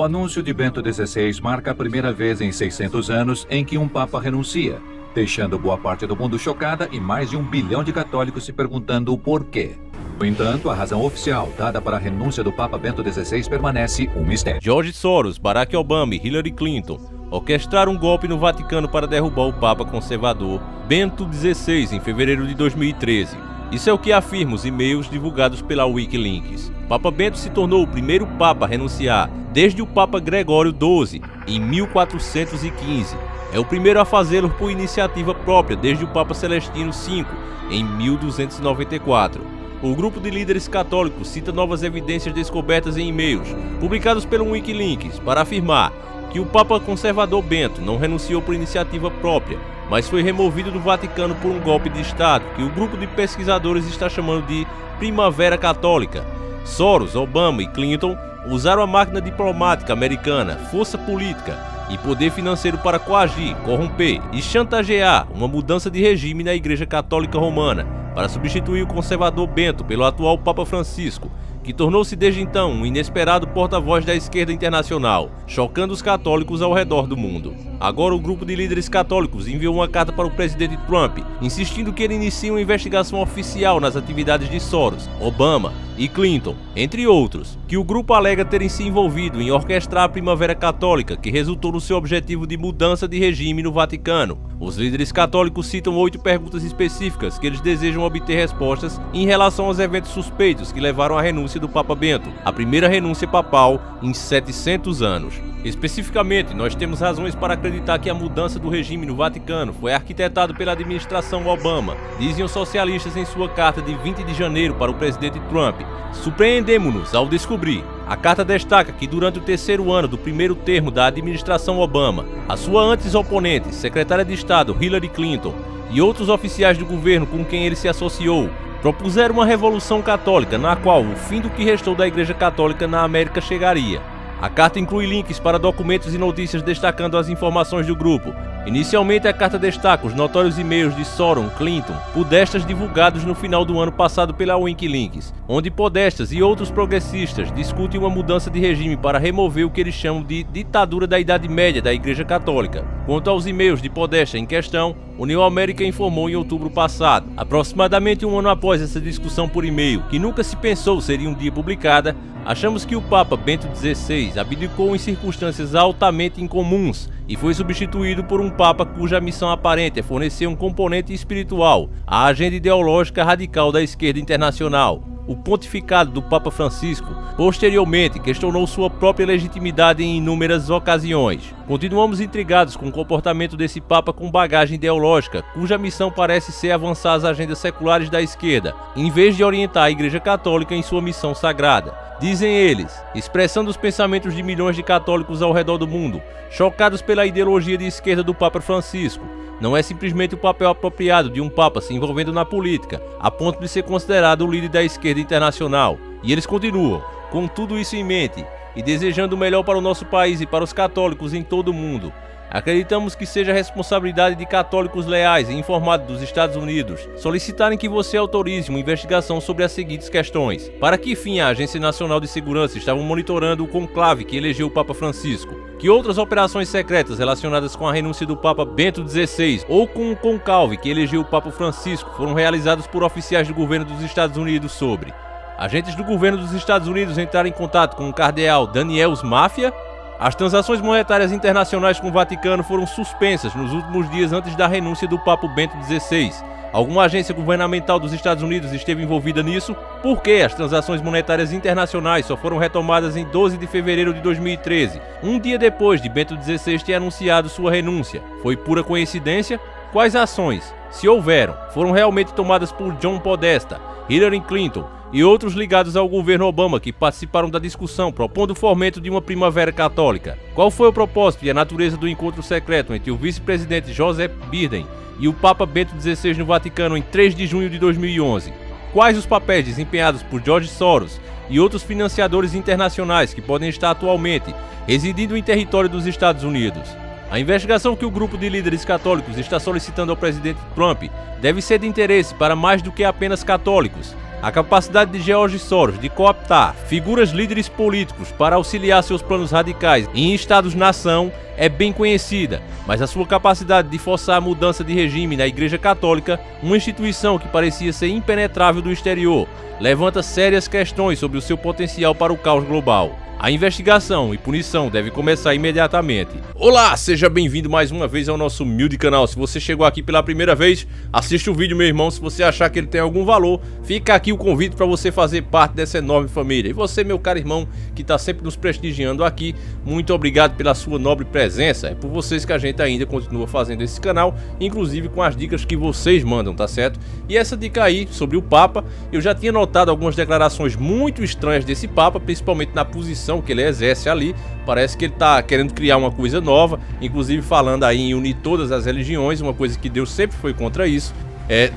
anúncio de Bento XVI marca a primeira vez em 600 anos em que um papa renuncia, deixando boa parte do mundo chocada e mais de 1 bilhão de católicos se perguntando o porquê. No entanto, a razão oficial dada para a renúncia do Papa Bento XVI permanece um mistério. George Soros, Barack Obama e Hillary Clinton orquestraram um golpe no Vaticano para derrubar o Papa conservador Bento XVI em fevereiro de 2013. Isso é o que afirmam os e-mails divulgados pela Wikileaks. Papa Bento se tornou o primeiro Papa a renunciar desde o Papa Gregório XII, em 1415. É o primeiro a fazê-lo por iniciativa própria desde o Papa Celestino V, em 1294. O grupo de líderes católicos cita novas evidências descobertas em e-mails publicados pelo Wikileaks para afirmar que o Papa conservador Bento não renunciou por iniciativa própria, mas foi removido do Vaticano por um golpe de Estado que o grupo de pesquisadores está chamando de Primavera Católica. Soros, Obama e Clinton usaram a máquina diplomática americana, força política e poder financeiro para coagir, corromper e chantagear uma mudança de regime na Igreja Católica Romana para substituir o conservador Bento pelo atual Papa Francisco, que tornou-se desde então um inesperado porta-voz da esquerda internacional, chocando os católicos ao redor do mundo. Agora o grupo de líderes católicos enviou uma carta para o presidente Trump, insistindo que ele inicie uma investigação oficial nas atividades de Soros, Obama e Clinton, entre outros, que o grupo alega terem se envolvido em orquestrar a Primavera Católica, que resultou no seu objetivo de mudança de regime no Vaticano. Os líderes católicos citam 8 perguntas específicas que eles desejam obter respostas em relação aos eventos suspeitos que levaram à renúncia do Papa Bento, a primeira renúncia papal em 700 anos. Especificamente, nós temos razões para acreditar que a mudança do regime no Vaticano foi arquitetado pela administração Obama, dizem os socialistas em sua carta de 20 de janeiro para o presidente Trump. Surpreendemos-nos ao descobrir. A carta destaca que durante o terceiro ano do primeiro termo da administração Obama, a sua antes-oponente, secretária de Estado Hillary Clinton, e outros oficiais do governo com quem ele se associou, propuseram uma revolução católica na qual o fim do que restou da Igreja Católica na América chegaria. A carta inclui links para documentos e notícias destacando as informações do grupo. Inicialmente, a carta destaca os notórios e-mails de Soros, Clinton, podestas divulgados no final do ano passado pela Wikileaks, onde podestas e outros progressistas discutem uma mudança de regime para remover o que eles chamam de ditadura da Idade Média da Igreja Católica. Quanto aos e-mails de podesta em questão, o New American informou em outubro passado, aproximadamente um ano após essa discussão por e-mail, que nunca se pensou seria um dia publicada, achamos que o Papa Bento XVI abdicou em circunstâncias altamente incomuns e foi substituído por um Papa cuja missão aparente é fornecer um componente espiritual à agenda ideológica radical da esquerda internacional. O pontificado do Papa Francisco posteriormente questionou sua própria legitimidade em inúmeras ocasiões. Continuamos intrigados com o comportamento desse Papa com bagagem ideológica, cuja missão parece ser avançar as agendas seculares da esquerda, em vez de orientar a Igreja Católica em sua missão sagrada. Dizem eles, expressando os pensamentos de milhões de católicos ao redor do mundo, chocados pela ideologia de esquerda do Papa Francisco. Não é simplesmente o papel apropriado de um Papa se envolvendo na política, a ponto de ser considerado o líder da esquerda internacional. E eles continuam, com tudo isso em mente, e desejando o melhor para o nosso país e para os católicos em todo o mundo. Acreditamos que seja responsabilidade de católicos leais e informados dos Estados Unidos solicitarem que você autorize uma investigação sobre as seguintes questões. Para que fim a Agência Nacional de Segurança estava monitorando o conclave que elegeu o Papa Francisco? Que outras operações secretas relacionadas com a renúncia do Papa Bento XVI ou com o conclave que elegeu o Papa Francisco foram realizadas por oficiais do governo dos Estados Unidos sobre? Agentes do governo dos Estados Unidos entraram em contato com o cardeal Daniels Mafia? As transações monetárias internacionais com o Vaticano foram suspensas nos últimos dias antes da renúncia do Papa Bento XVI. Alguma agência governamental dos Estados Unidos esteve envolvida nisso? Por que as transações monetárias internacionais só foram retomadas em 12 de fevereiro de 2013, um dia depois de Bento XVI ter anunciado sua renúncia? Foi pura coincidência? Quais ações, se houveram, foram realmente tomadas por John Podesta, Hillary Clinton e outros ligados ao governo Obama que participaram da discussão propondo o fomento de uma primavera católica? Qual foi o propósito e a natureza do encontro secreto entre o vice-presidente Joseph Biden e o Papa Bento XVI no Vaticano em 3 de junho de 2011? Quais os papéis desempenhados por George Soros e outros financiadores internacionais que podem estar atualmente residindo em território dos Estados Unidos? A investigação que o grupo de líderes católicos está solicitando ao presidente Trump deve ser de interesse para mais do que apenas católicos. A capacidade de George Soros de cooptar figuras líderes políticos para auxiliar seus planos radicais em estados-nação é bem conhecida, mas a sua capacidade de forçar a mudança de regime na Igreja Católica, uma instituição que parecia ser impenetrável do exterior, levanta sérias questões sobre o seu potencial para o caos global. A investigação e punição deve começar imediatamente. Olá, seja bem-vindo mais uma vez ao nosso humilde canal. Se você chegou aqui pela primeira vez, assiste o vídeo, meu irmão. Se você achar que ele tem algum valor, fica aqui o convite para você fazer parte dessa enorme família. E você, meu caro irmão, que está sempre nos prestigiando aqui, muito obrigado pela sua nobre presença. É por vocês que a gente ainda continua fazendo esse canal, inclusive com as dicas que vocês mandam, tá certo? E essa dica aí sobre o Papa, eu já tinha notado algumas declarações muito estranhas desse Papa, principalmente na posição que ele exerce ali. Parece que ele está querendo criar uma coisa nova, inclusive falando aí em unir todas as religiões, uma coisa que Deus sempre foi contra isso.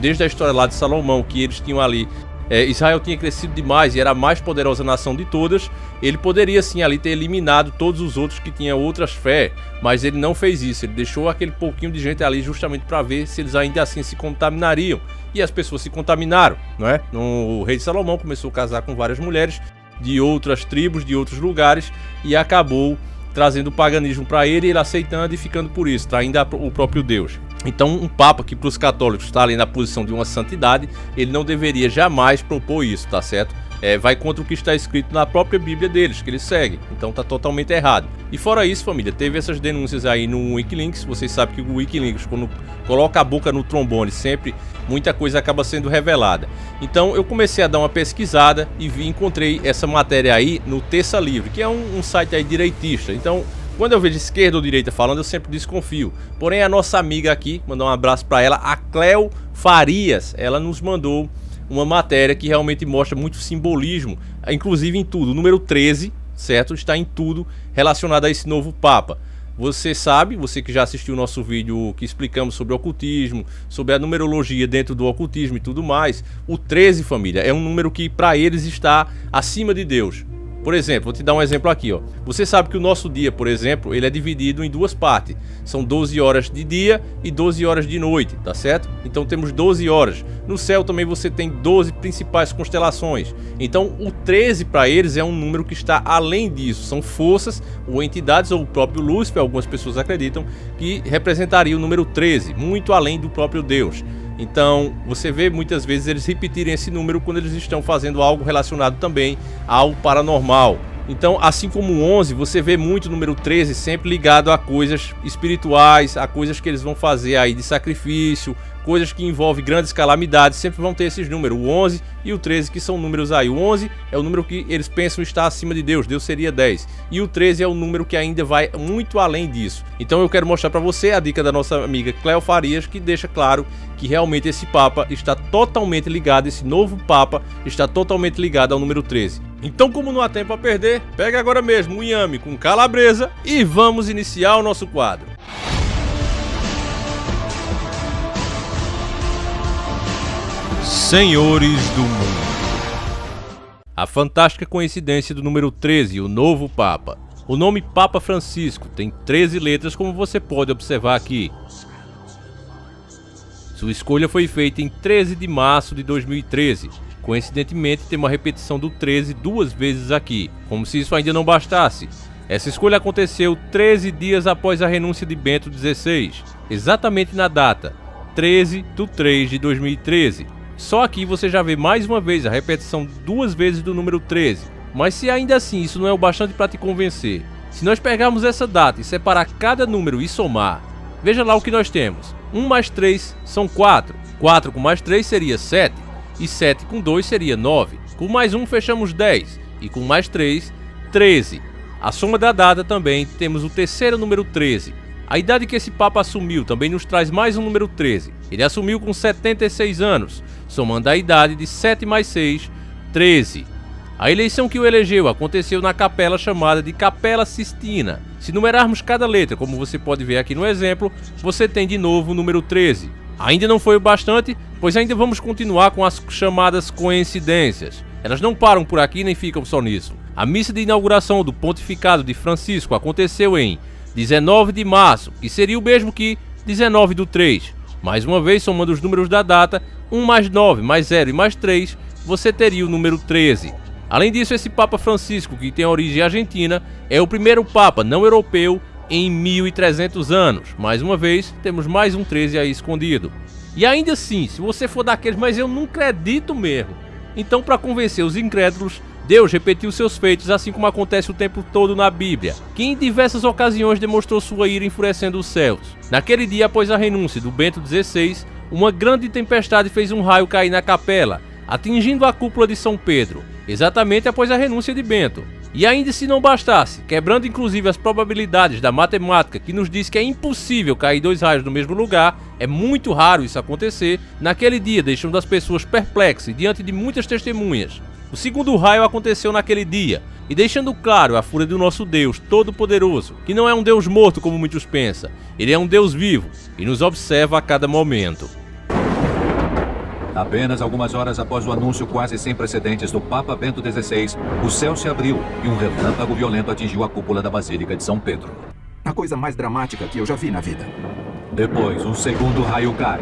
Desde a história lá de Salomão, que eles tinham ali, Israel tinha crescido demais e era a mais poderosa nação de todas. Ele poderia sim ali ter eliminado todos os outros que tinham outras fé, mas ele não fez isso. Ele deixou aquele pouquinho de gente ali justamente para ver se eles ainda assim se contaminariam. E as pessoas se contaminaram, não é? O rei de Salomão começou a casar com várias mulheres de outras tribos, de outros lugares, e acabou trazendo o paganismo para ele, ele aceitando e ficando por isso, traindo o próprio Deus. Então um Papa que para os católicos está ali na posição de uma santidade, ele não deveria jamais propor isso, tá certo? Vai contra o que está escrito na própria Bíblia deles, que eles seguem, então tá totalmente errado. E fora isso, família, teve essas denúncias aí no Wikileaks. Vocês sabem que o Wikileaks, quando coloca a boca no trombone, sempre muita coisa acaba sendo revelada. Então eu comecei a dar uma pesquisada e encontrei essa matéria aí no Terça Livre, que é um site aí direitista. Então quando eu vejo esquerda ou direita falando, eu sempre desconfio. Porém a nossa amiga aqui, mandar um abraço para ela, a Cleo Farias, ela nos mandou uma matéria que realmente mostra muito simbolismo, inclusive em tudo. O número 13, certo? Está em tudo relacionado a esse novo Papa. Você sabe, você que já assistiu o nosso vídeo que explicamos sobre o ocultismo, sobre a numerologia dentro do ocultismo e tudo mais, o 13, família, é um número que para eles está acima de Deus. Por exemplo, vou te dar um exemplo aqui, ó. Você sabe que o nosso dia, por exemplo, ele é dividido em duas partes. São 12 horas de dia e 12 horas de noite, tá certo? Então temos 12 horas. No céu também você tem 12 principais constelações. Então o 13 para eles é um número que está além disso. São forças ou entidades, ou o próprio Lúcifer, algumas pessoas acreditam, que representaria o número 13, muito além do próprio Deus. Então você vê muitas vezes eles repetirem esse número quando eles estão fazendo algo relacionado também ao paranormal. Então, assim como o 11, você vê muito o número 13 sempre ligado a coisas espirituais, a coisas que eles vão fazer aí de sacrifício, coisas que envolvem grandes calamidades, sempre vão ter esses números, o 11 e o 13, que são números aí. O 11 é o número que eles pensam estar acima de Deus, Deus seria 10. E o 13 é o número que ainda vai muito além disso. Então eu quero mostrar para você a dica da nossa amiga Cleo Farias, que deixa claro que realmente esse Papa está totalmente ligado, esse novo Papa está totalmente ligado ao número 13. Então, como não há tempo a perder, pega agora mesmo um inhame com calabresa e vamos iniciar o nosso quadro. Senhores do Mundo. A fantástica coincidência do número 13, o novo Papa. O nome Papa Francisco tem 13 letras, como você pode observar aqui. Sua escolha foi feita em 13 de março de 2013. Coincidentemente, tem uma repetição do 13 duas vezes aqui, como se isso ainda não bastasse. Essa escolha aconteceu 13 dias após a renúncia de Bento XVI, exatamente na data 13/3 de 2013. Só aqui você já vê mais uma vez a repetição duas vezes do número 13. Mas se ainda assim isso não é o bastante para te convencer, se nós pegarmos essa data e separar cada número e somar, veja lá o que nós temos. 1 mais 3 são 4, 4 com mais 3 seria 7, e 7 com 2 seria 9, com mais 1 fechamos 10, e com mais 3, 13. A soma da data também temos o terceiro número 13. A idade que esse Papa assumiu também nos traz mais um número 13. Ele assumiu com 76 anos, somando a idade de 7 mais 6, 13. A eleição que o elegeu aconteceu na capela chamada de Capela Sistina. Se numerarmos cada letra, como você pode ver aqui no exemplo, você tem de novo o número 13. Ainda não foi o bastante, pois ainda vamos continuar com as chamadas coincidências. Elas não param por aqui nem ficam só nisso. A missa de inauguração do pontificado de Francisco aconteceu em 19 de março, que seria o mesmo que 19/3. Mais uma vez, somando os números da data, 1 mais 9 mais 0 e mais 3, você teria o número 13. Além disso, esse Papa Francisco, que tem origem argentina, é o primeiro Papa não europeu em 1300 anos. Mais uma vez, temos mais um 13 aí escondido. E ainda assim, se você for daqueles, mas eu não acredito mesmo. Então, para convencer os incrédulos, Deus repetiu seus feitos, assim como acontece o tempo todo na Bíblia, que em diversas ocasiões demonstrou sua ira enfurecendo os céus. Naquele dia, após a renúncia do Bento XVI, uma grande tempestade fez um raio cair na capela, atingindo a cúpula de São Pedro, exatamente após a renúncia de Bento. E ainda se não bastasse, quebrando inclusive as probabilidades da matemática, que nos diz que é impossível cair 2 raios no mesmo lugar, é muito raro isso acontecer, naquele dia deixando as pessoas perplexas diante de muitas testemunhas. O segundo raio aconteceu naquele dia, e deixando claro a fúria do nosso Deus Todo-Poderoso, que não é um Deus morto como muitos pensam, ele é um Deus vivo e nos observa a cada momento. Apenas algumas horas após o anúncio quase sem precedentes do Papa Bento XVI, o céu se abriu e um relâmpago violento atingiu a cúpula da Basílica de São Pedro. A coisa mais dramática que eu já vi na vida. Depois, um segundo raio cai.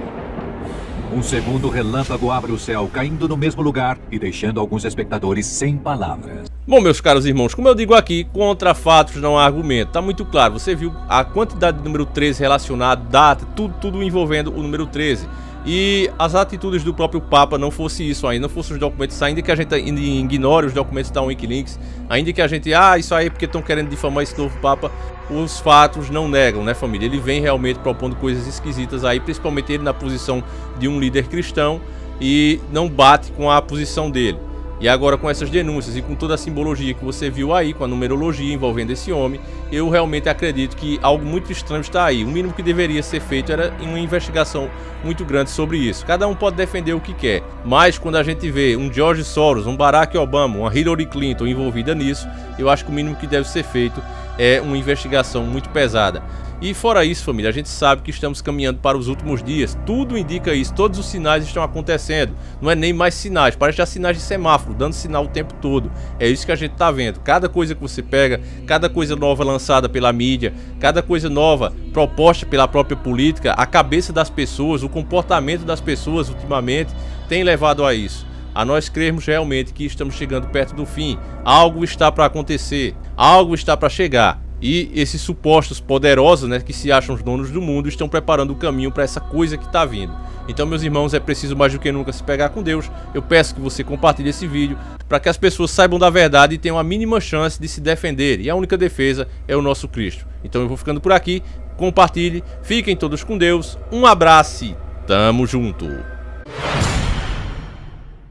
Um segundo relâmpago abre o céu, caindo no mesmo lugar e deixando alguns espectadores sem palavras. Bom, meus caros irmãos, como eu digo aqui, contra fatos não há argumento. Tá muito claro, você viu a quantidade de número 13 relacionado, data, tudo envolvendo o número 13. E as atitudes do próprio Papa não fosse isso ainda, não fossem os documentos, ainda que a gente ignore os documentos da Wikileaks, ainda que a gente, isso aí é porque estão querendo difamar esse novo Papa, os fatos não negam, né, família? Ele vem realmente propondo coisas esquisitas aí, principalmente ele na posição de um líder cristão, e não bate com a posição dele. E agora com essas denúncias e com toda a simbologia que você viu aí, com a numerologia envolvendo esse homem, eu realmente acredito que algo muito estranho está aí. O mínimo que deveria ser feito era uma investigação muito grande sobre isso. Cada um pode defender o que quer, mas quando a gente vê um George Soros, um Barack Obama, uma Hillary Clinton envolvida nisso, eu acho que o mínimo que deve ser feito é uma investigação muito pesada. E fora isso, família, a gente sabe que estamos caminhando para os últimos dias, tudo indica isso, todos os sinais estão acontecendo, não é nem mais sinais, parece já sinais de semáforo, dando sinal o tempo todo, é isso que a gente está vendo, cada coisa que você pega, cada coisa nova lançada pela mídia, cada coisa nova proposta pela própria política, a cabeça das pessoas, o comportamento das pessoas ultimamente tem levado a isso. A nós crermos realmente que estamos chegando perto do fim, algo está para acontecer, algo está para chegar. E esses supostos poderosos, né, que se acham os donos do mundo, estão preparando o caminho para essa coisa que está vindo. Então, meus irmãos, é preciso mais do que nunca se pegar com Deus. Eu peço que você compartilhe esse vídeo para que as pessoas saibam da verdade e tenham a mínima chance de se defender. E a única defesa é o nosso Cristo. Então eu vou ficando por aqui. Compartilhe, fiquem todos com Deus. Um abraço e tamo junto!